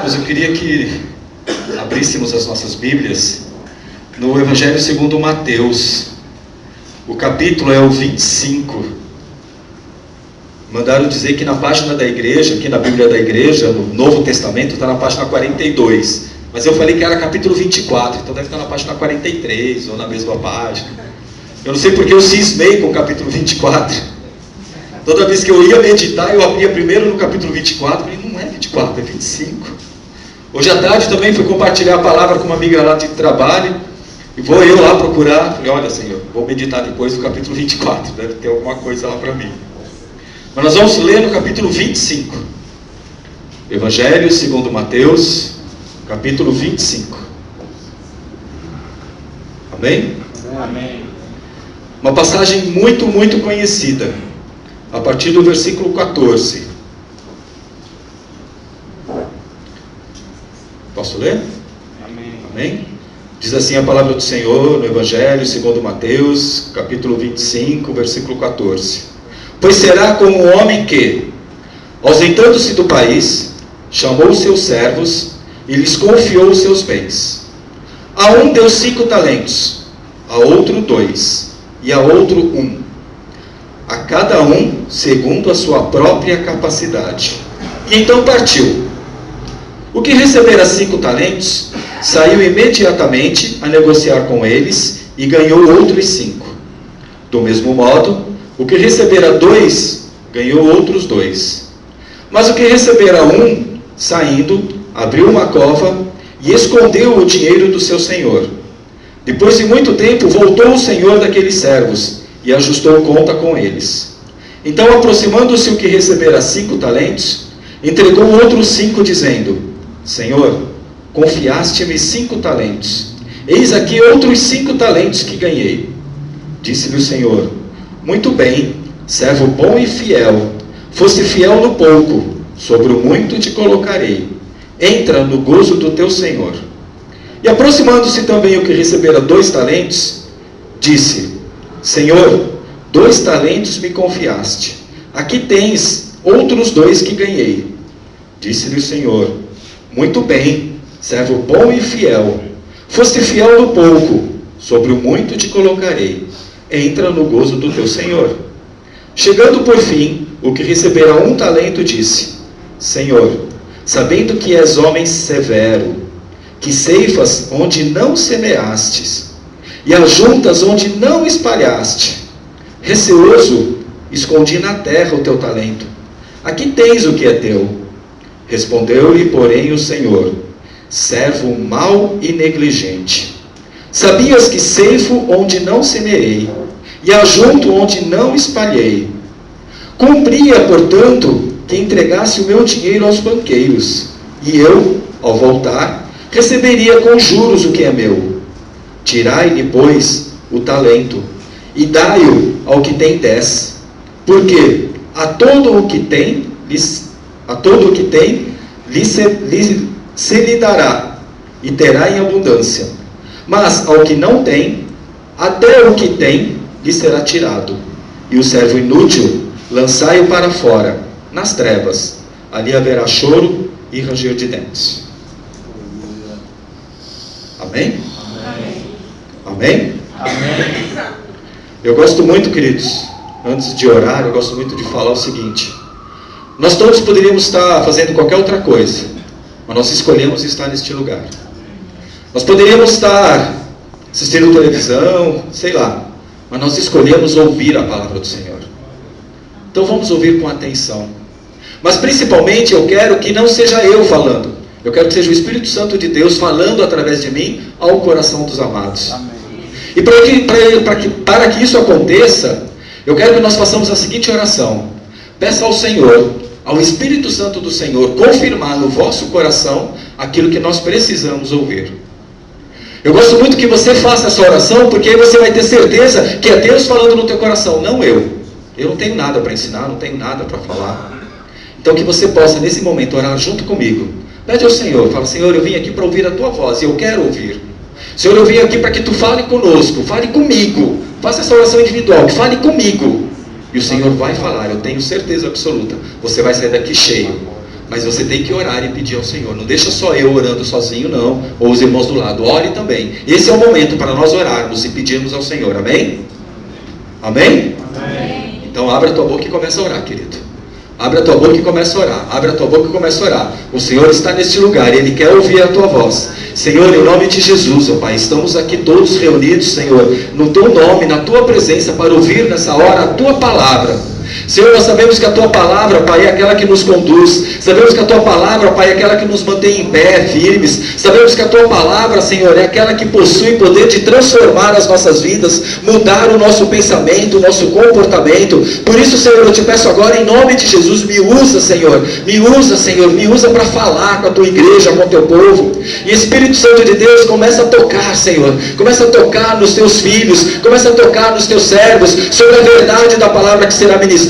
Mas eu queria que abríssemos as nossas Bíblias no Evangelho segundo Mateus. O capítulo é o 25. Mandaram dizer que na página da igreja, aqui na Bíblia da igreja, no Novo Testamento, está na página 42. Mas eu falei que era capítulo 24, então deve estar na página 43, ou na mesma página. Eu não sei porque eu cismei com o capítulo 24. Toda vez que eu ia meditar, eu abria primeiro no capítulo 24, e não é 24, é 25. Hoje à tarde também fui compartilhar a palavra com uma amiga lá de trabalho, e vou eu lá procurar, falei, olha Senhor, vou meditar depois do capítulo 24, deve ter alguma coisa lá para mim. Mas nós vamos ler no capítulo 25, Evangelho segundo Mateus, capítulo 25. Amém? Amém. Uma passagem muito conhecida, a partir do versículo 14. Posso ler? Amém. Amém? Diz assim a palavra do Senhor no Evangelho segundo Mateus, capítulo 25, versículo 14. Pois será como um homem que, ausentando-se do país, chamou os seus servos e lhes confiou os seus bens. A um deu 5 talentos, a outro 2, e a outro 1. A cada um segundo a sua própria capacidade. E então partiu. O que recebera 5 talentos, saiu imediatamente a negociar com eles e ganhou outros 5. Do mesmo modo, o que recebera 2, ganhou outros 2. Mas o que recebera 1, saindo, abriu uma cova e escondeu o dinheiro do seu senhor. Depois de muito tempo, voltou o senhor daqueles servos e ajustou conta com eles. Então, aproximando-se o que recebera 5 talentos, entregou outros 5, dizendo: Senhor, confiaste-me 5 talentos. Eis aqui outros 5 talentos que ganhei. Disse-lhe o Senhor: muito bem, servo bom e fiel. Foste fiel no pouco, sobre o muito te colocarei. Entra no gozo do teu Senhor. E aproximando-se também o que recebera 2 talentos, disse: Senhor, 2 talentos me confiaste. Aqui tens outros 2 que ganhei. Disse-lhe o Senhor: muito bem, servo bom e fiel. Foste fiel no pouco, sobre o muito te colocarei. Entra no gozo do teu Senhor. Chegando por fim, o que recebera 1 talento disse: Senhor, sabendo que és homem severo, que ceifas onde não semeastes, e ajuntas onde não espalhaste, receoso, escondi na terra o teu talento. Aqui tens o que é teu. Respondeu-lhe, porém, o Senhor: servo mau e negligente. Sabias que ceifo onde não semeei, e ajunto onde não espalhei. Cumpria, portanto, que entregasse o meu dinheiro aos banqueiros, e eu, ao voltar, receberia com juros o que é meu. Tirai-lhe, pois, o talento, e dai-o ao que tem 10, porque a todo o que tem se lhe dará, e terá em abundância. Mas ao que não tem, até o que tem lhe será tirado. E o servo inútil, lançai-o para fora, nas trevas. Ali haverá choro e ranger de dentes. Amém? Amém? Amém. Eu gosto muito, queridos, antes de orar, eu gosto muito de falar o seguinte: nós todos poderíamos estar fazendo qualquer outra coisa, mas nós escolhemos estar neste lugar. Nós poderíamos estar assistindo televisão, sei lá, mas nós escolhemos ouvir a palavra do Senhor. Então vamos ouvir com atenção. Mas principalmente eu quero que não seja eu falando, eu quero que seja o Espírito Santo de Deus falando através de mim ao coração dos amados. Amém. E para que isso aconteça, eu quero que nós façamos a seguinte oração: peça ao Senhor, ao Espírito Santo do Senhor, confirmar no vosso coração aquilo que nós precisamos ouvir. Eu gosto muito que você faça essa oração, porque aí você vai ter certeza que é Deus falando no teu coração, não eu. Eu não tenho nada para ensinar, não tenho nada para falar. Então que você possa nesse momento orar junto comigo. Pede ao Senhor, fala: Senhor, eu vim aqui para ouvir a tua voz, e eu quero ouvir. Senhor, eu vim aqui para que tu fale conosco, fale comigo. Faça essa oração individual, fale comigo. E o Senhor vai falar, eu tenho certeza absoluta. Você vai sair daqui cheio. Mas você tem que orar e pedir ao Senhor. Não deixa só eu orando sozinho, não. Ou os irmãos do lado. Ore também. Esse é o momento para nós orarmos e pedirmos ao Senhor. Amém? Amém? Amém. Então abre a tua boca e começa a orar, querido. Abre a tua boca e começa a orar. Abre a tua boca e começa a orar. O Senhor está neste lugar e Ele quer ouvir a tua voz. Senhor, em nome de Jesus, ó Pai, estamos aqui todos reunidos, Senhor, no Teu nome, na Tua presença, para ouvir nessa hora a Tua palavra. Senhor, nós sabemos que a Tua palavra, Pai, é aquela que nos conduz. Sabemos que a Tua palavra, Pai, é aquela que nos mantém em pé, firmes. Sabemos que a Tua palavra, Senhor, é aquela que possui poder de transformar as nossas vidas, mudar o nosso pensamento, o nosso comportamento. Por isso, Senhor, eu te peço agora, em nome de Jesus, me usa, Senhor. Me usa, Senhor, me usa para falar com a Tua igreja, com o Teu povo. E Espírito Santo de Deus, começa a tocar, Senhor. Começa a tocar nos Teus filhos, começa a tocar nos Teus servos, sobre a verdade da palavra que será ministrada.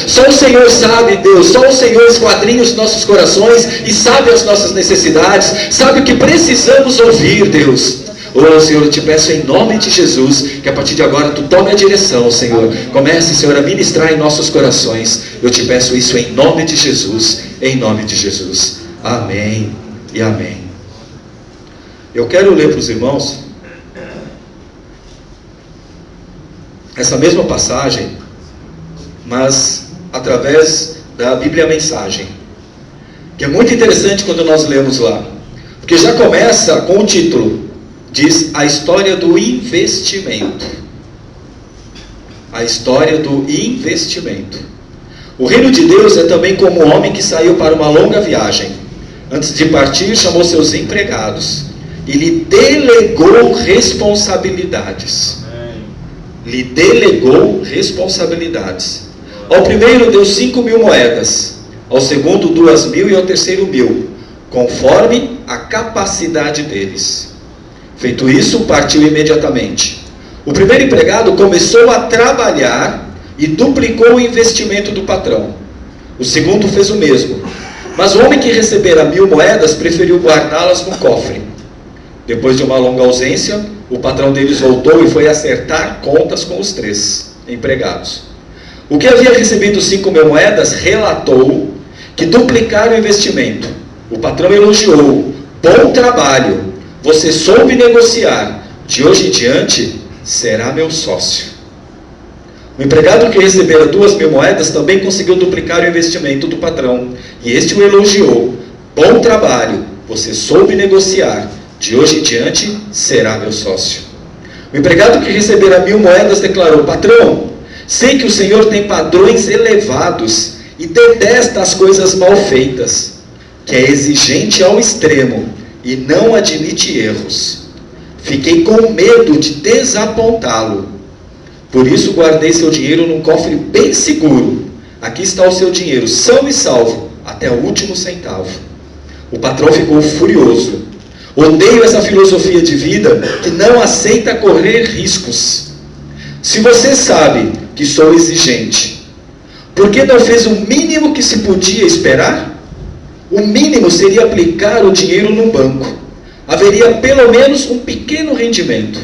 Só o Senhor sabe, Deus, só o Senhor esquadrinha os nossos corações e sabe as nossas necessidades, sabe o que precisamos ouvir, Deus. Oh, Senhor, eu te peço em nome de Jesus, que a partir de agora Tu tome a direção, Senhor. Comece, Senhor, a ministrar em nossos corações. Eu te peço isso em nome de Jesus, em nome de Jesus. Amém e amém. Eu quero ler para os irmãos essa mesma passagem, mas através da Bíblia Mensagem, que é muito interessante quando nós lemos lá, porque já começa com o título, diz a história do investimento. A história do investimento. O reino de Deus é também como um homem que saiu para uma longa viagem. Antes de partir, chamou seus empregados e lhe delegou responsabilidades. Lhe delegou responsabilidades. Ao primeiro deu 5.000 moedas, ao segundo 2.000 e ao terceiro 1.000, conforme a capacidade deles. Feito isso, partiu imediatamente. O primeiro empregado começou a trabalhar e duplicou o investimento do patrão. O segundo fez o mesmo. Mas o homem que recebera 1.000 moedas preferiu guardá-las no cofre. Depois de uma longa ausência, o patrão deles voltou e foi acertar contas com os 3 empregados. O que havia recebido 5.000 moedas relatou que duplicaram o investimento. O patrão elogiou: bom trabalho, você soube negociar, de hoje em diante será meu sócio. O empregado que recebera 2.000 moedas também conseguiu duplicar o investimento do patrão, e este o elogiou: bom trabalho, você soube negociar, de hoje em diante será meu sócio. O empregado que recebera 1.000 moedas declarou: patrão, sei que o Senhor tem padrões elevados e detesta as coisas mal feitas, que é exigente ao extremo e não admite erros. Fiquei com medo de desapontá-lo. Por isso guardei seu dinheiro num cofre bem seguro. Aqui está o seu dinheiro, são e salvo, até o último centavo. O patrão ficou furioso. Odeio essa filosofia de vida que não aceita correr riscos. Se você sabe que sou exigente, por que não fez o mínimo que se podia esperar? O mínimo seria aplicar o dinheiro no banco. Haveria pelo menos um pequeno rendimento.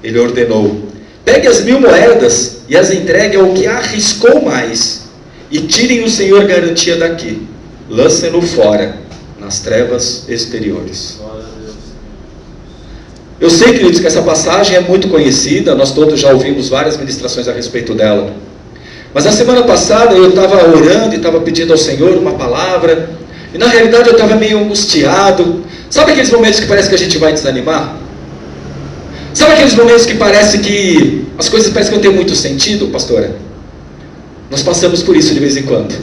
Ele ordenou: pegue as 1.000 moedas e as entregue ao que arriscou mais, e tirem o Senhor garantia daqui. Lancem-no fora, nas trevas exteriores. Eu sei, queridos, que essa passagem é muito conhecida, nós todos já ouvimos várias ministrações a respeito dela. Mas a semana passada eu estava orando e estava pedindo ao Senhor uma palavra, e na realidade eu estava meio angustiado. Sabe aqueles momentos que parece que a gente vai desanimar? Sabe aqueles momentos que parece que as coisas parecem que não têm muito sentido, pastora? Nós passamos por isso de vez em quando.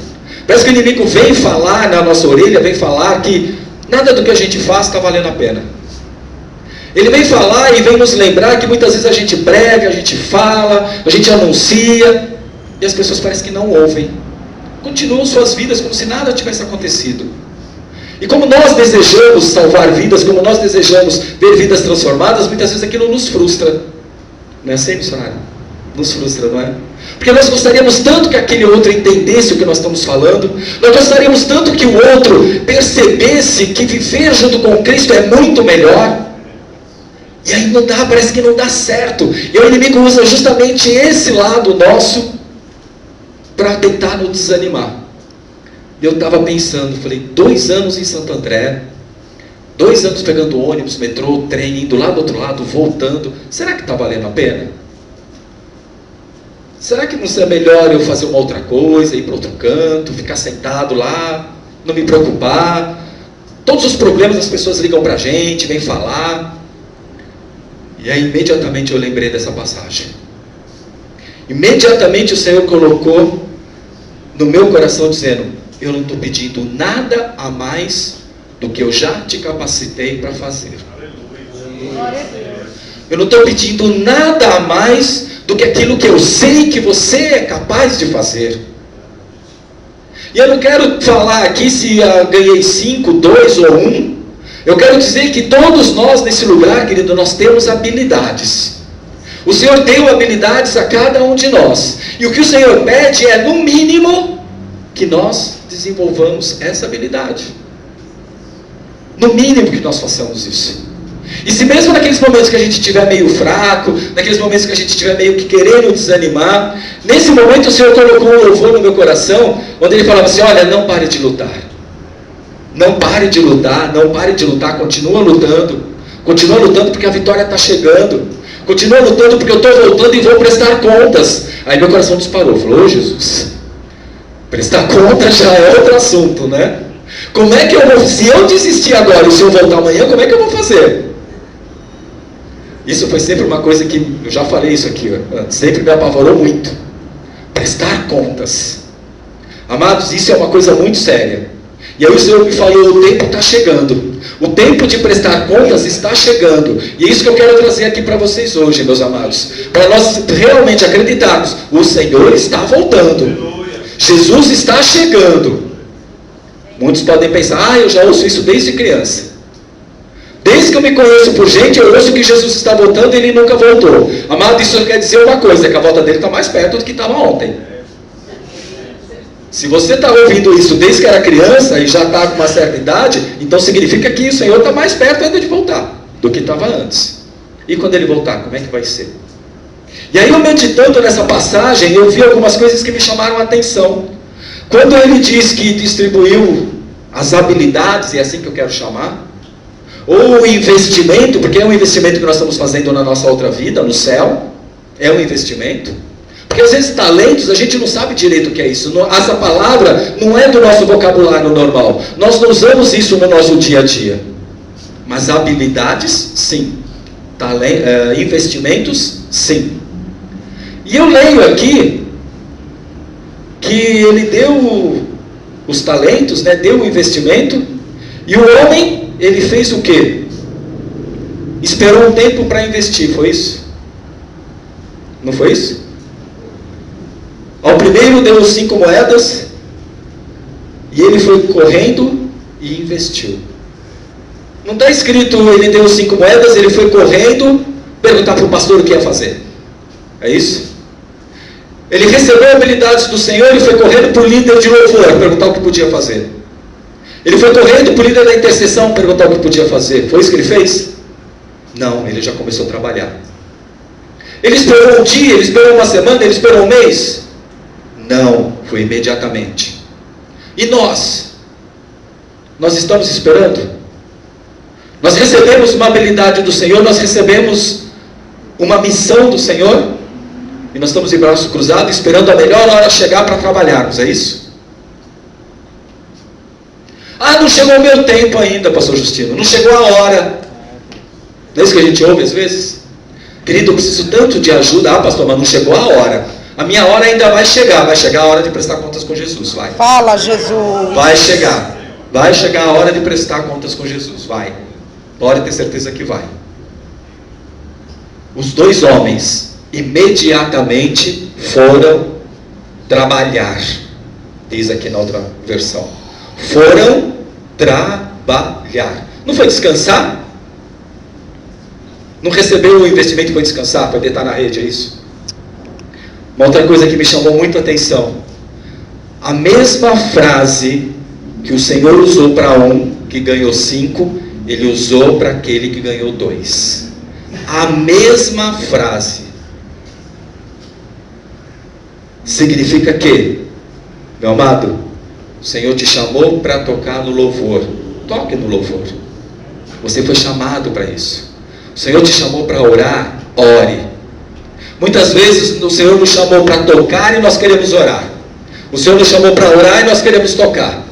Parece que o inimigo vem falar na nossa orelha, vem falar que nada do que a gente faz está valendo a pena. Ele vem falar e vem nos lembrar que muitas vezes a gente prega, a gente fala, a gente anuncia, e as pessoas parecem que não ouvem. Continuam suas vidas como se nada tivesse acontecido. E como nós desejamos salvar vidas, como nós desejamos ver vidas transformadas, muitas vezes aquilo nos frustra. Não é assim, missionário? Nos frustra, não é? Porque nós gostaríamos tanto que aquele outro entendesse o que nós estamos falando, nós gostaríamos tanto que o outro percebesse que viver junto com Cristo é muito melhor. E aí não dá, parece que não dá certo. E o inimigo usa justamente esse lado nosso para tentar nos desanimar. E eu estava pensando, falei, 2 anos em Santo André, 2 anos pegando ônibus, metrô, trem, indo lá do outro lado, voltando. Será que está valendo a pena? Será que não seria melhor eu fazer uma outra coisa, ir para outro canto, ficar sentado lá, não me preocupar? Todos os problemas as pessoas ligam para a gente, vêm falar. E aí imediatamente eu lembrei dessa passagem. Imediatamente o Senhor colocou no meu coração dizendo, eu não estou pedindo nada a mais do que eu já te capacitei para fazer. Eu não estou pedindo nada a mais do que aquilo que eu sei que você é capaz de fazer. E eu não quero falar aqui se ganhei 5, 2 ou 1. Eu quero dizer que todos nós nesse lugar, querido, nós temos habilidades. O Senhor deu habilidades a cada um de nós. E o que o Senhor pede é, no mínimo, que nós desenvolvamos essa habilidade. No mínimo que nós façamos isso. E se mesmo naqueles momentos que a gente estiver meio fraco, naqueles momentos que a gente estiver meio que querendo desanimar, nesse momento o Senhor colocou um louvor no meu coração, onde Ele falava assim, olha, não pare de lutar. Não pare de lutar, não pare de lutar, continua lutando porque a vitória está chegando, continua lutando porque eu estou voltando e vou prestar contas. Aí meu coração disparou, falou, ô Jesus, prestar contas já é outro assunto, né? Como é que eu vou, se eu desistir agora e se eu voltar amanhã, como é que eu vou fazer? Isso foi sempre uma coisa que, eu já falei isso aqui, sempre me apavorou muito. Prestar contas. Amados, isso é uma coisa muito séria. E aí o Senhor me falou, o tempo está chegando. O tempo de prestar contas está chegando. E é isso que eu quero trazer aqui para vocês hoje, meus amados. Para nós realmente acreditarmos, o Senhor está voltando. Jesus está chegando. Muitos podem pensar, eu já ouço isso desde criança. Desde que eu me conheço por gente, eu ouço que Jesus está voltando e Ele nunca voltou. Amado, isso quer dizer uma coisa, que a volta dele está mais perto do que estava ontem. Se você está ouvindo isso desde que era criança e já está com uma certa idade, então significa que o Senhor está mais perto ainda de voltar do que estava antes. E quando Ele voltar, como é que vai ser? E aí eu meditando nessa passagem, eu vi algumas coisas que me chamaram a atenção. Quando Ele diz que distribuiu as habilidades, é assim que eu quero chamar, ou o investimento, porque é um investimento que nós estamos fazendo na nossa outra vida, no céu, é um investimento. Porque às vezes talentos, a gente não sabe direito o que é isso. Essa palavra não é do nosso vocabulário normal. Nós não usamos isso no nosso dia a dia. Mas habilidades, sim. Investimentos, sim. E eu leio aqui que Ele deu os talentos, né, deu o investimento, e o homem, ele fez o quê? Esperou um tempo para investir, foi isso? Não foi isso? Ao primeiro deu 5 moedas, e ele foi correndo e investiu. Não está escrito, ele deu 5 moedas, ele foi correndo, perguntar para o pastor o que ia fazer. É isso? Ele recebeu habilidades do Senhor e foi correndo para o líder de louvor, perguntar o que podia fazer. Ele foi correndo para o líder da intercessão, perguntar o que podia fazer. Foi isso que ele fez? Não, ele já começou a trabalhar. Ele esperou um dia, ele esperou uma semana, ele esperou um mês? Não, foi imediatamente. E nós? Nós estamos esperando? Nós recebemos uma habilidade do Senhor, nós recebemos uma missão do Senhor, e nós estamos de braços cruzados, esperando a melhor hora chegar para trabalharmos, é isso? Ah, não chegou o meu tempo ainda, pastor Justino, não chegou a hora. Não é isso que a gente ouve às vezes? Querido, eu preciso tanto de ajuda. Ah, pastor, mas não chegou a hora. A minha hora ainda vai chegar a hora de prestar contas com Jesus, vai. Fala, Jesus. Vai chegar a hora de prestar contas com Jesus, vai. Pode ter certeza que vai. Os 2 homens imediatamente foram trabalhar. Diz aqui na outra versão. Foram trabalhar. Não foi descansar? Não recebeu o investimento e foi descansar? Para deitar na rede, é isso? Uma outra coisa que me chamou muito a atenção. A mesma frase que o Senhor usou para um que ganhou 5, Ele usou para aquele que ganhou 2. A mesma frase. Significa que, meu amado, O Senhor te chamou para tocar no louvor. Toque no louvor. Você foi chamado para isso. O Senhor te chamou para orar. Ore. Muitas vezes o Senhor nos chamou para tocar e nós queremos orar. O Senhor nos chamou para orar e nós queremos tocar.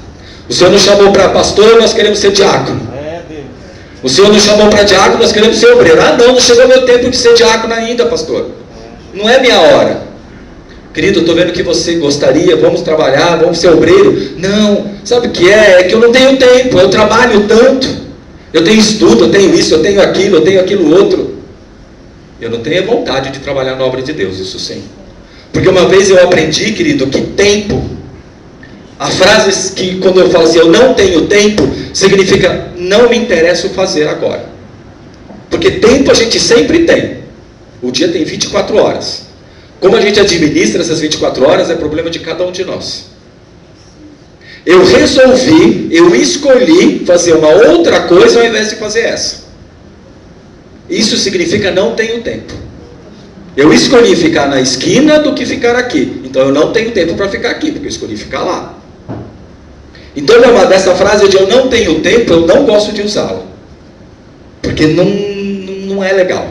O Senhor nos chamou para pastor e nós queremos ser diácono. O Senhor nos chamou para diácono e nós queremos ser obreiro. Ah, não chegou meu tempo de ser diácono ainda, pastor. Não é minha hora. Querido, eu estou vendo que você gostaria, vamos trabalhar, vamos ser obreiro. Não, sabe o que é? É que eu não tenho tempo, eu trabalho tanto. Eu tenho estudo, eu tenho isso, eu tenho aquilo outro. Eu não tenho vontade de trabalhar na obra de Deus, isso sim. Porque uma vez eu aprendi, querido, que tempo, a frase que quando eu falo assim, eu não tenho tempo, significa não me interessa o fazer agora. Porque tempo a gente sempre tem. O dia tem 24 horas. Como a gente administra essas 24 horas é problema de cada um de nós. Eu resolvi, eu escolhi fazer uma outra coisa ao invés de fazer essa. Isso significa não tenho tempo. Eu escolhi ficar na esquina do que ficar aqui. Então eu não tenho tempo para ficar aqui, porque eu escolhi ficar lá. Então dessa frase de eu não tenho tempo, eu não gosto de usá-la. Porque não é legal.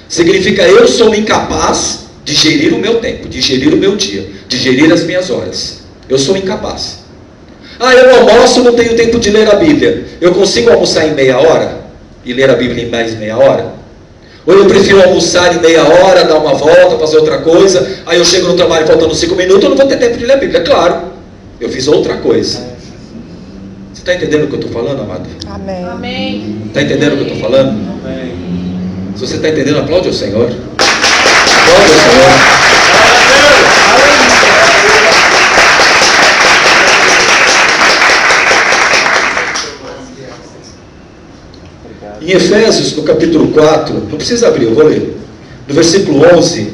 Significa eu sou incapaz de gerir o meu tempo, de gerir o meu dia, de gerir as minhas horas. Eu sou incapaz. Ah, eu almoço, não tenho tempo de ler a Bíblia. Eu consigo almoçar em meia hora? E ler a Bíblia em mais meia hora? Ou eu prefiro almoçar em meia hora, dar uma volta, fazer outra coisa, aí eu chego no trabalho faltando 5 minutos, eu não vou ter tempo de ler a Bíblia. Claro, eu fiz outra coisa. Você está entendendo o que eu estou falando, amado? Amém. Está entendendo o que eu estou falando? Amém. Se você está entendendo, aplaude ao Senhor. Aplaude ao Senhor. Em Efésios, no capítulo 4, não precisa abrir, eu vou ler. No versículo 11,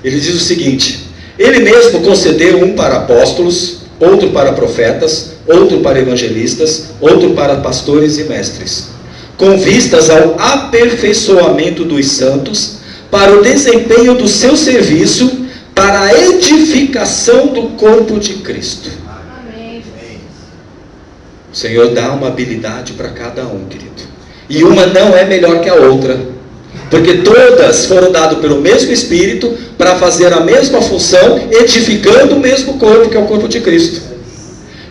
ele diz o seguinte: Ele mesmo concedeu um para apóstolos, outro para profetas, outro para evangelistas, outro para pastores e mestres, com vistas ao aperfeiçoamento dos santos, para o desempenho do seu serviço, para a edificação do corpo de Cristo. Amém. O Senhor dá uma habilidade para cada um, querido. E uma não é melhor que a outra, porque todas foram dadas pelo mesmo Espírito para fazer a mesma função, edificando o mesmo corpo, que é o corpo de Cristo.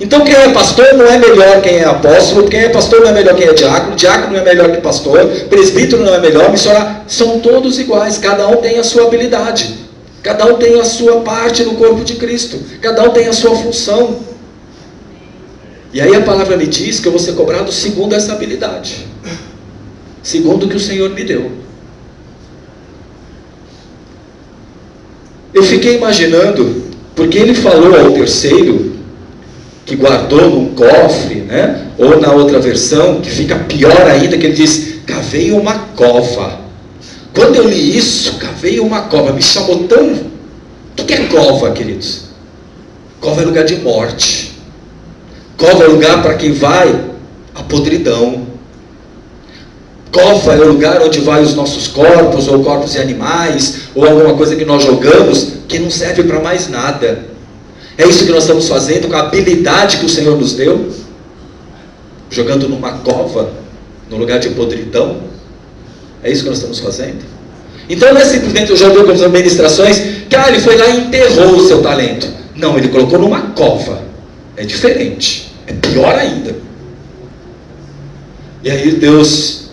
Então quem é pastor não é melhor quem é apóstolo, quem é pastor não é melhor quem é diácono, diácono não é melhor que pastor, presbítero não é melhor, missionário, são todos iguais, cada um tem a sua habilidade, cada um tem a sua parte no corpo de Cristo, cada um tem a sua função. E aí a palavra me diz que eu vou ser cobrado segundo essa habilidade, segundo o que o Senhor me deu. Eu fiquei imaginando, porque ele falou ao terceiro, que guardou num cofre, né? Ou na outra versão, que fica pior ainda, que ele diz, cavei uma cova. Quando eu li isso, cavei uma cova, me chamou tão... O que é cova, queridos? Cova é lugar de morte. Cova é lugar para quem vai à podridão. Cova é o lugar onde vai os nossos corpos, ou corpos de animais, ou alguma coisa que nós jogamos, que não serve para mais nada. É isso que nós estamos fazendo com a habilidade que o Senhor nos deu, jogando numa cova, no lugar de podridão. É isso que nós estamos fazendo. Então não é simplesmente, eu já vi algumas administrações, que ele foi lá e enterrou o seu talento. Não, ele colocou numa cova. É diferente, é pior ainda. E aí Deus,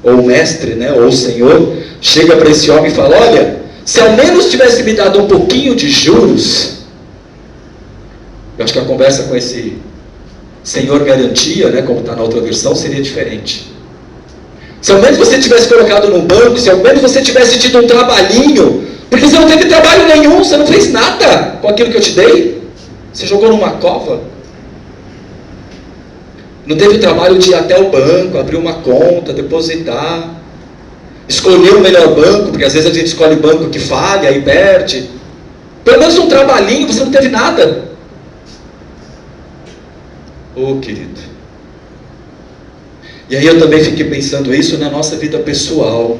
ou o mestre, né, ou o Senhor, chega para esse homem e fala, olha, se ao menos tivesse me dado um pouquinho de juros, eu acho que a conversa com esse Senhor garantia, né, como está na outra versão, seria diferente. Se ao menos você tivesse colocado num banco, se ao menos você tivesse tido um trabalhinho, porque você não teve trabalho nenhum, você não fez nada com aquilo que eu te dei, você jogou numa cova. Não teve o trabalho de ir até o banco, abrir uma conta, depositar, escolher o melhor banco, porque às vezes a gente escolhe banco que falha e perde. Pelo menos um trabalhinho, você não teve nada. Oh, querido. E aí eu também fiquei pensando isso na nossa vida pessoal.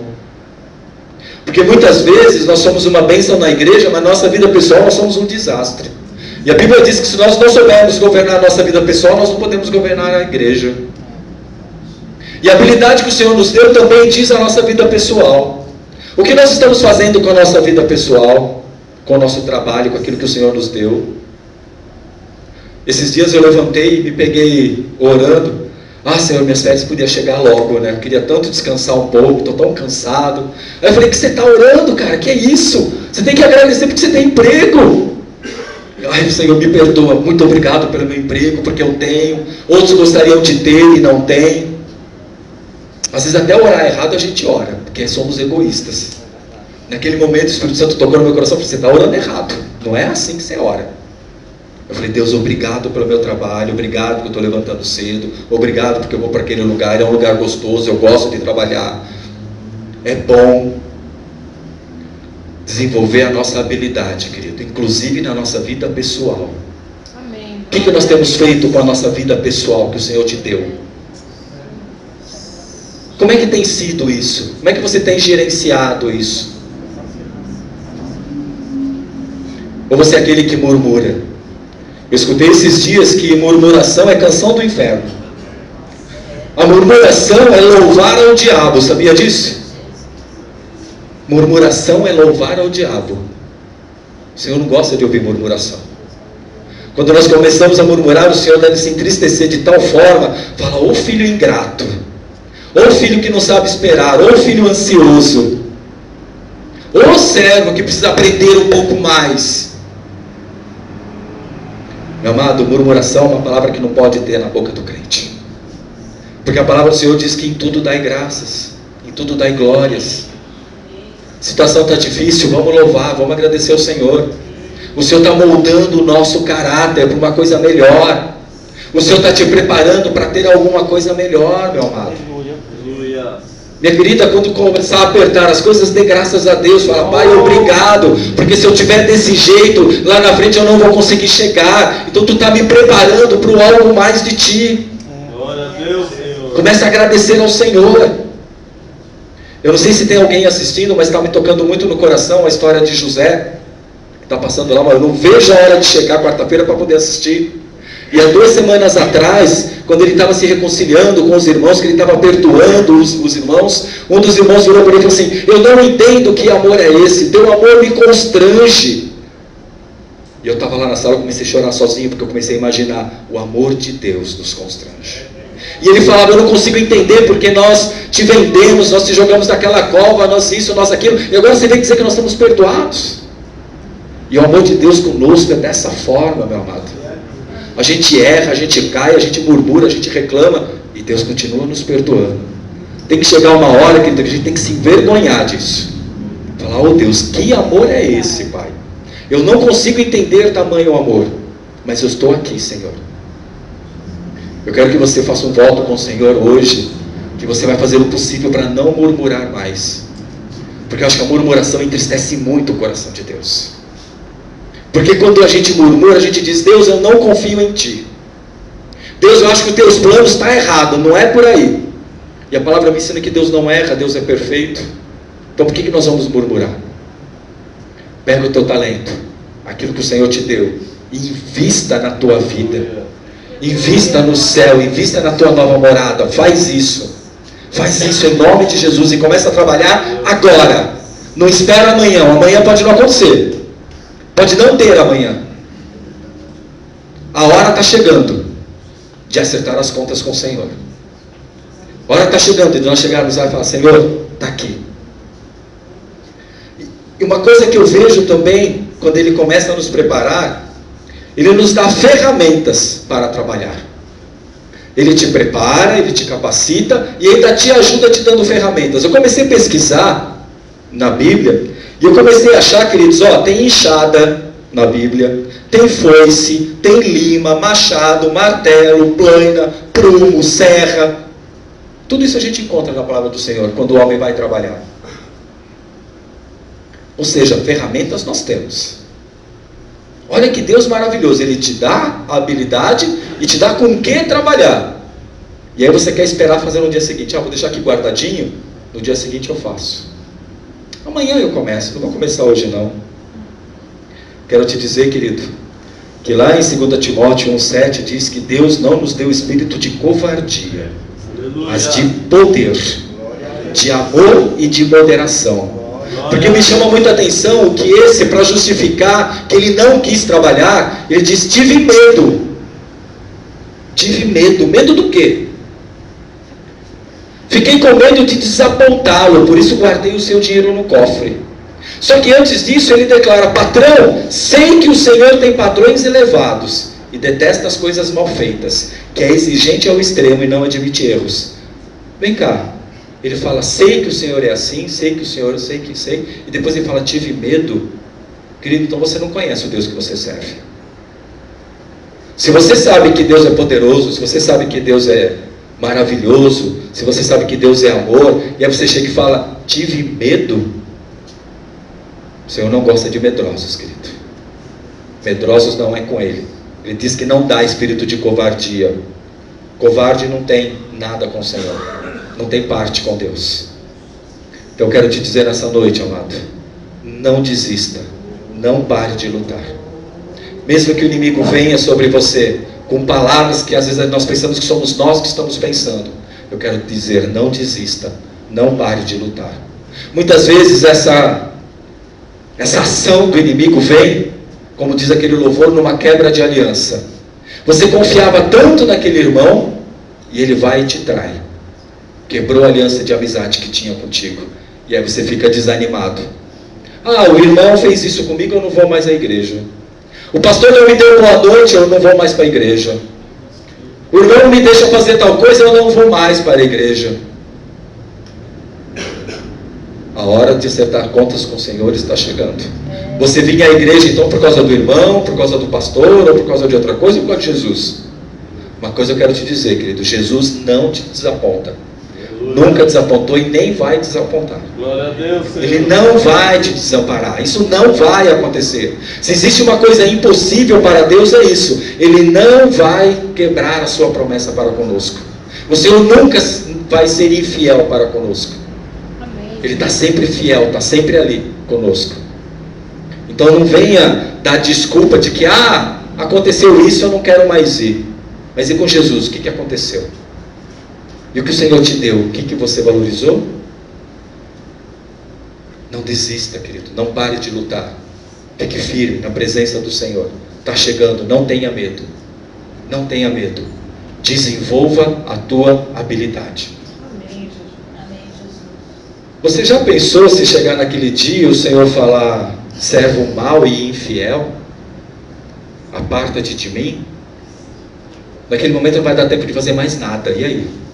Porque muitas vezes nós somos uma bênção na igreja, mas na nossa vida pessoal nós somos um desastre. E a Bíblia diz que se nós não soubermos governar a nossa vida pessoal, nós não podemos governar a igreja. E a habilidade que o Senhor nos deu também diz a nossa vida pessoal. O que nós estamos fazendo com a nossa vida pessoal, com o nosso trabalho, com aquilo que o Senhor nos deu? Esses dias eu levantei e me peguei orando. Senhor, minhas férias podiam chegar logo, né? Eu queria tanto descansar um pouco, estou tão cansado. Aí eu falei, que você está orando, cara? Que é isso? Você tem que agradecer porque você tem emprego. Ai, Senhor, me perdoa, muito obrigado pelo meu emprego, porque eu tenho. Outros gostariam de ter e não têm. Às vezes até orar errado a gente ora, porque somos egoístas. Naquele momento o Espírito Santo tocou no meu coração e falou, você está orando errado, não é assim que você ora. Eu falei, Deus, obrigado pelo meu trabalho, obrigado porque eu estou levantando cedo, obrigado porque eu vou para aquele lugar, é um lugar gostoso, eu gosto de trabalhar. É bom desenvolver a nossa habilidade, querido, inclusive na nossa vida pessoal. Amém. O que nós temos feito com a nossa vida pessoal que o Senhor te deu? Como é que tem sido isso? Como é que você tem gerenciado isso? Ou você é aquele que murmura? Eu escutei esses dias que murmuração é canção do inferno. A murmuração é louvar ao diabo, sabia disso? Murmuração é louvar ao diabo. O Senhor não gosta de ouvir murmuração. Quando nós começamos a murmurar, o Senhor deve se entristecer de tal forma, fala, ô filho ingrato, ou filho que não sabe esperar, ou filho ansioso, ou servo que precisa aprender um pouco mais. Meu amado, murmuração é uma palavra que não pode ter na boca do crente. Porque a palavra do Senhor diz que em tudo dai graças, em tudo dai glórias. A situação está difícil, vamos louvar, vamos agradecer ao Senhor. O Senhor está moldando o nosso caráter para uma coisa melhor. O Senhor está te preparando para ter alguma coisa melhor, meu amado. Minha querida, quando começar a apertar as coisas, dê graças a Deus. Fala, Pai, obrigado, porque se eu estiver desse jeito, lá na frente eu não vou conseguir chegar. Então tu está me preparando para o algo mais de ti. Comece a agradecer ao Senhor. Eu não sei se tem alguém assistindo, mas está me tocando muito no coração a história de José, que está passando lá, mas eu não vejo a hora de chegar quarta-feira para poder assistir. E há 2 semanas atrás, quando ele estava se reconciliando com os irmãos, que ele estava perdoando os irmãos, um dos irmãos virou para ele e falou assim, eu não entendo que amor é esse, teu amor me constrange. E eu estava lá na sala, comecei a chorar sozinho, porque eu comecei a imaginar, o amor de Deus nos constrange. E ele falava, eu não consigo entender, porque nós te vendemos, nós te jogamos naquela cova, nós isso, nós aquilo, e agora você vem dizer que nós estamos perdoados. E o amor de Deus conosco é dessa forma, meu amado. A gente erra, a gente cai, a gente murmura, a gente reclama, e Deus continua nos perdoando. Tem que chegar uma hora que a gente tem que se envergonhar disso. Falar, oh Deus, que amor é esse, Pai? Eu não consigo entender tamanho amor, mas eu estou aqui, Senhor. Eu quero que você faça um voto com o Senhor hoje, que você vai fazer o possível para não murmurar mais. Porque eu acho que a murmuração entristece muito o coração de Deus. Porque quando a gente murmura, a gente diz, Deus, eu não confio em Ti. Deus, eu acho que os Teus planos estão errados, não é por aí. E a palavra me ensina que Deus não erra, Deus é perfeito. Então por que nós vamos murmurar? Pega o teu talento, aquilo que o Senhor te deu, e invista na tua vida. Invista no céu, invista na tua nova morada. Faz isso em nome de Jesus e começa a trabalhar agora. Não espera amanhã, amanhã pode não acontecer. Pode não ter amanhã. A hora está chegando de acertar as contas com o Senhor. A hora está chegando de nós chegarmos lá e falar, Senhor, está aqui. E uma coisa que eu vejo também, quando Ele começa a nos preparar, Ele nos dá ferramentas para trabalhar. Ele te prepara, Ele te capacita e ainda te ajuda te dando ferramentas. Eu comecei a pesquisar na Bíblia e eu comecei a achar, queridos, tem enxada na Bíblia, tem foice, tem lima, machado, martelo, plana, prumo, serra. Tudo isso a gente encontra na palavra do Senhor quando o homem vai trabalhar. Ou seja, ferramentas nós temos. Olha que Deus maravilhoso, Ele te dá a habilidade e te dá com o que trabalhar. E aí você quer esperar fazer no dia seguinte, vou deixar aqui guardadinho, no dia seguinte eu faço. Amanhã eu começo, não vou começar hoje não. Quero te dizer, querido, que lá em 2 Timóteo 1,7 diz que Deus não nos deu espírito de covardia, mas de poder, de amor e de moderação. Porque me chama muito a atenção que esse, para justificar que ele não quis trabalhar, ele diz: tive medo. Tive medo. Medo do quê? Fiquei com medo de desapontá-lo, por isso guardei o seu dinheiro no cofre. Só que antes disso ele declara: patrão, sei que o Senhor tem padrões elevados e detesta as coisas mal feitas, que é exigente ao extremo e não admite erros. Vem cá. Ele fala: sei que o Senhor é assim, sei que o Senhor, sei. E depois ele fala: tive medo. Querido, então você não conhece o Deus que você serve. Se você sabe que Deus é poderoso, se você sabe que Deus é maravilhoso, se você sabe que Deus é amor, e aí você chega e fala: tive medo. O Senhor não gosta de medrosos, querido. Medrosos não é com Ele. Ele diz que não dá espírito de covardia. Covarde não tem nada com o Senhor, não tem parte com Deus. Então eu quero te dizer nessa noite, amado, não desista, não pare de lutar. Mesmo que o inimigo venha sobre você com palavras que às vezes nós pensamos que somos nós que estamos pensando, eu quero dizer: não desista, não pare de lutar. Muitas vezes essa ação do inimigo vem, como diz aquele louvor, numa quebra de aliança. Você confiava tanto naquele irmão e ele vai e te trai. Quebrou a aliança de amizade que tinha contigo. E aí você fica desanimado. Ah, o irmão fez isso comigo, eu não vou mais à igreja. O pastor não me deu boa noite, eu não vou mais para a igreja. O irmão não me deixa fazer tal coisa, eu não vou mais para a igreja. A hora de acertar contas com o Senhor está chegando. Você vinha à igreja então por causa do irmão, por causa do pastor, ou por causa de outra coisa, ou por causa de Jesus? Uma coisa eu quero te dizer, querido: Jesus não te desaponta. Nunca desapontou e nem vai desapontar. Glória a Deus, Senhor. Ele não vai te desamparar. Isso não vai acontecer. Se existe uma coisa impossível para Deus, é isso. Ele não vai quebrar a sua promessa para conosco. O Senhor nunca vai ser infiel para conosco. Ele está sempre fiel, está sempre ali conosco. Então não venha dar desculpa de que aconteceu isso, eu não quero mais ir. Mas e com Jesus? O que aconteceu? E o que o Senhor te deu? O que você valorizou? Não desista, querido. Não pare de lutar. Fique firme na presença do Senhor. Está chegando. Não tenha medo. Não tenha medo. Desenvolva a tua habilidade. Amém, Jesus. Você já pensou se chegar naquele dia e o Senhor falar: servo mau e infiel, aparta-te de mim? Naquele momento não vai dar tempo de fazer mais nada. E aí?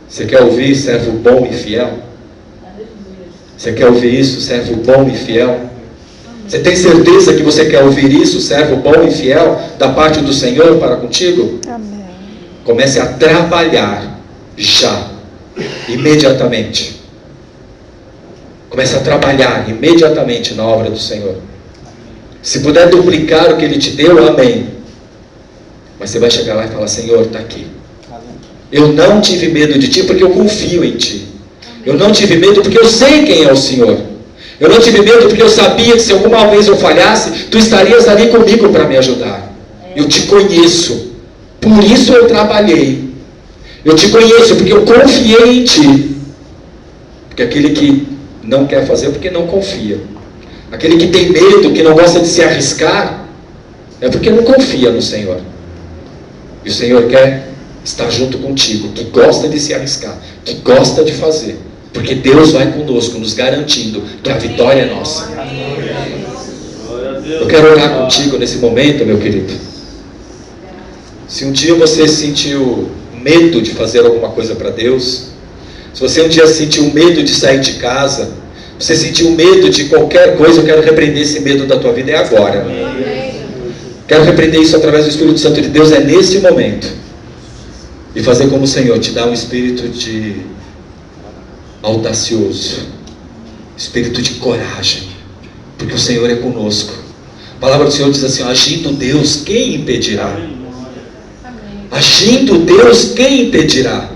Você quer ouvir servo bom e fiel? Você quer ouvir isso, servo bom e fiel? Você tem certeza que você quer ouvir isso, servo bom e fiel, da parte do Senhor para contigo? Amém. Comece a trabalhar já, imediatamente. Comece a trabalhar imediatamente na obra do Senhor. Se puder duplicar o que Ele te deu, amém. Mas você vai chegar lá e falar: Senhor, está aqui. Eu não tive medo de Ti porque eu confio em Ti. Eu não tive medo porque eu sei quem é o Senhor. Eu não tive medo porque eu sabia que se alguma vez eu falhasse, Tu estarias ali comigo para me ajudar. Eu Te conheço. Por isso eu trabalhei. Eu Te conheço porque eu confiei em Ti. Porque aquele que não quer fazer porque não confia. Aquele que tem medo, que não gosta de se arriscar, é porque não confia no Senhor. E o Senhor quer estar junto contigo, que gosta de se arriscar, que gosta de fazer. Porque Deus vai conosco, nos garantindo que a vitória é nossa. Eu quero orar contigo nesse momento, meu querido. Se um dia você sentiu medo de fazer alguma coisa para Deus, se você um dia sentiu medo de sair de casa, você sentiu medo de qualquer coisa, eu quero repreender esse medo da tua vida, é agora. Quero repreender isso através do Espírito Santo de Deus, é neste momento. E fazer como o Senhor, te dá um espírito de audacioso, espírito de coragem, porque o Senhor é conosco. A palavra do Senhor diz assim: agindo Deus, quem impedirá? Agindo Deus, quem impedirá?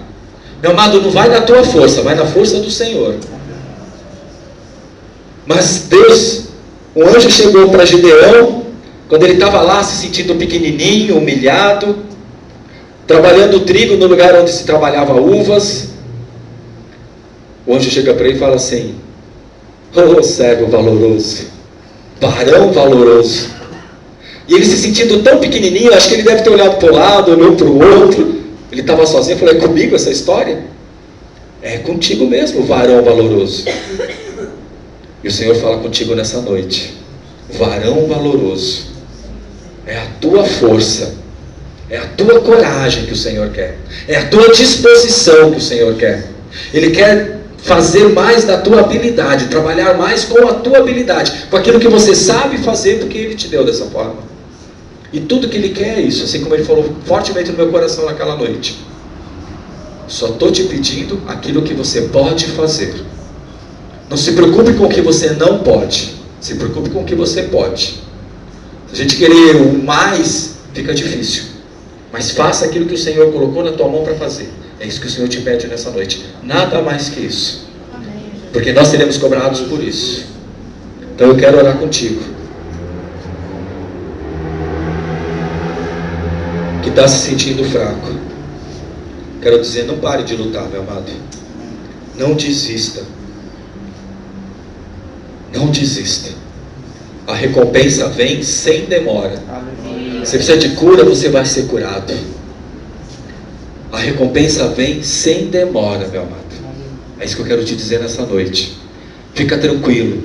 Meu amado, não vai na tua força, vai na força do Senhor. Mas Deus, um anjo chegou para Gideão Quando ele estava lá se sentindo pequenininho, humilhado, trabalhando trigo no lugar onde se trabalhava uvas, o anjo chega para ele e fala assim: "Oh, servo valoroso, varão valoroso." E ele se sentindo tão pequenininho, acho que ele deve ter olhado para o lado, olhou para o outro. Ele estava sozinho e falou: "É comigo essa história?" "É contigo mesmo, varão valoroso." E o Senhor fala contigo nessa noite: varão valoroso, é a tua força, é a tua coragem que o Senhor quer, é a tua disposição que o Senhor quer. Ele quer fazer mais da tua habilidade, trabalhar mais com a tua habilidade, com aquilo que você sabe fazer, porque Ele te deu dessa forma. E tudo que Ele quer é isso, assim como Ele falou fortemente no meu coração naquela noite: só estou te pedindo aquilo que você pode fazer. Não se preocupe com o que você não pode, se preocupe com o que você pode. Se a gente querer o mais, fica difícil. Mas faça aquilo que o Senhor colocou na tua mão para fazer. É isso que o Senhor te pede nessa noite. Nada mais que isso. Porque nós seremos cobrados por isso. Então eu quero orar contigo, que está se sentindo fraco. Quero dizer, não pare de lutar, meu amado. Não desista. Não desista. A recompensa vem sem demora. Você precisa de cura, você vai ser curado. A recompensa vem sem demora, meu amado. É isso que eu quero te dizer nessa noite. Fica tranquilo.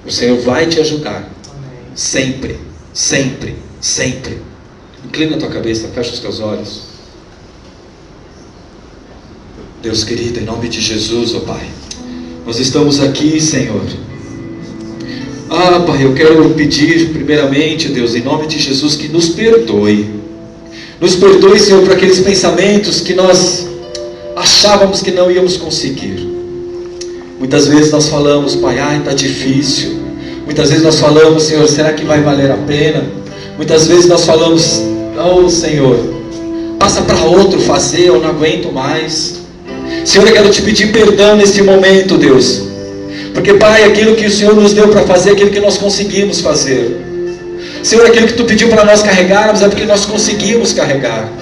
O Senhor vai te ajudar. Sempre, sempre, sempre. Inclina a tua cabeça, fecha os teus olhos. Deus querido, em nome de Jesus, ó Pai, nós estamos aqui, Senhor. Pai, eu quero pedir primeiramente, Deus, em nome de Jesus, que nos perdoe. Nos perdoe, Senhor, por aqueles pensamentos que nós achávamos que não íamos conseguir. Muitas vezes nós falamos: Pai, está difícil. Muitas vezes nós falamos: Senhor, será que vai valer a pena? Muitas vezes nós falamos: oh, Senhor, passa para outro fazer, eu não aguento mais. Senhor, eu quero te pedir perdão nesse momento, Deus. Porque, Pai, aquilo que o Senhor nos deu para fazer, aquilo que nós conseguimos fazer. Senhor, aquilo que Tu pediu para nós carregarmos, é porque nós conseguimos carregar.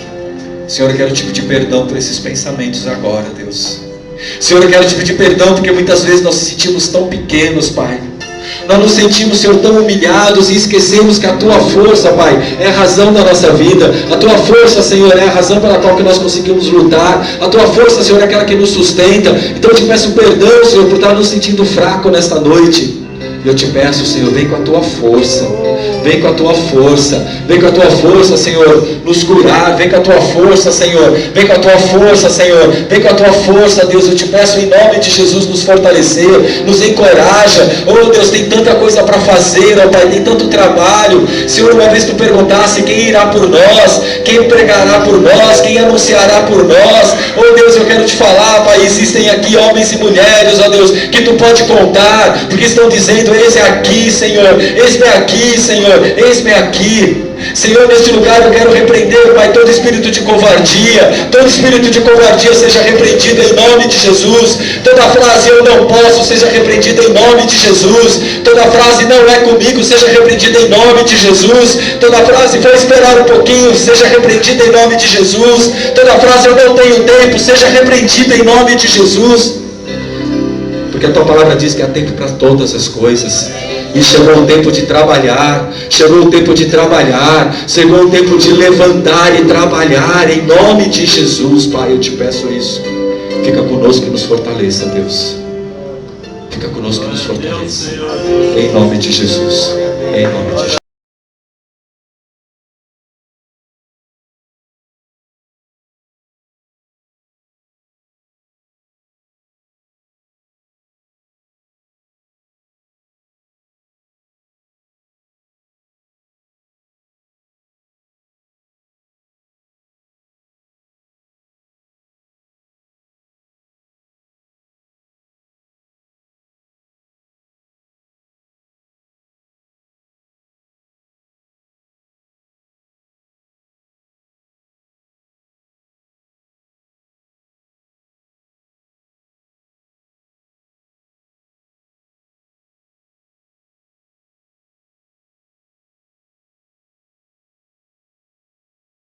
Senhor, eu quero te pedir perdão por esses pensamentos agora, Deus. Senhor, eu quero te pedir perdão porque muitas vezes nós nos sentimos tão pequenos, Pai. Nós nos sentimos, Senhor, tão humilhados e esquecemos que a Tua força, Pai, é a razão da nossa vida. A Tua força, Senhor, é a razão pela qual que nós conseguimos lutar. A Tua força, Senhor, é aquela que nos sustenta. Então eu te peço perdão, Senhor, por estar nos sentindo fraco nesta noite. E eu te peço, Senhor, vem com a Tua força. Vem com a Tua força. Vem com a Tua força, Senhor, nos curar. Vem com a Tua força, Senhor. Vem com a Tua força, Senhor. Vem com a Tua força, Deus. Eu te peço em nome de Jesus, nos fortalecer, nos encoraja. Oh, Deus, tem tanta coisa para fazer, ó Pai, tem tanto trabalho. Senhor, uma vez Tu perguntasse quem irá por nós, quem pregará por nós, quem anunciará por nós. Oh, Deus, eu quero te falar, Pai, existem aqui homens e mulheres, ó Deus, que Tu pode contar, porque estão dizendo: eis-me aqui, Senhor, eis-me aqui, Senhor, eis-me aqui. Senhor, neste lugar eu quero repreender, Pai, todo espírito de covardia seja repreendido em nome de Jesus. Toda frase eu não posso seja repreendida em nome de Jesus. Toda frase não é comigo seja repreendida em nome de Jesus. Toda frase vou esperar um pouquinho seja repreendida em nome de Jesus. Toda frase eu não tenho tempo seja repreendida em nome de Jesus. Porque a Tua palavra diz que há tempo para todas as coisas. E chegou o tempo de trabalhar, chegou o tempo de trabalhar, chegou o tempo de levantar e trabalhar, em nome de Jesus, Pai, eu te peço isso. Fica conosco e nos fortaleça, Deus. Fica conosco e nos fortaleça. Em nome de Jesus. Em nome de Jesus.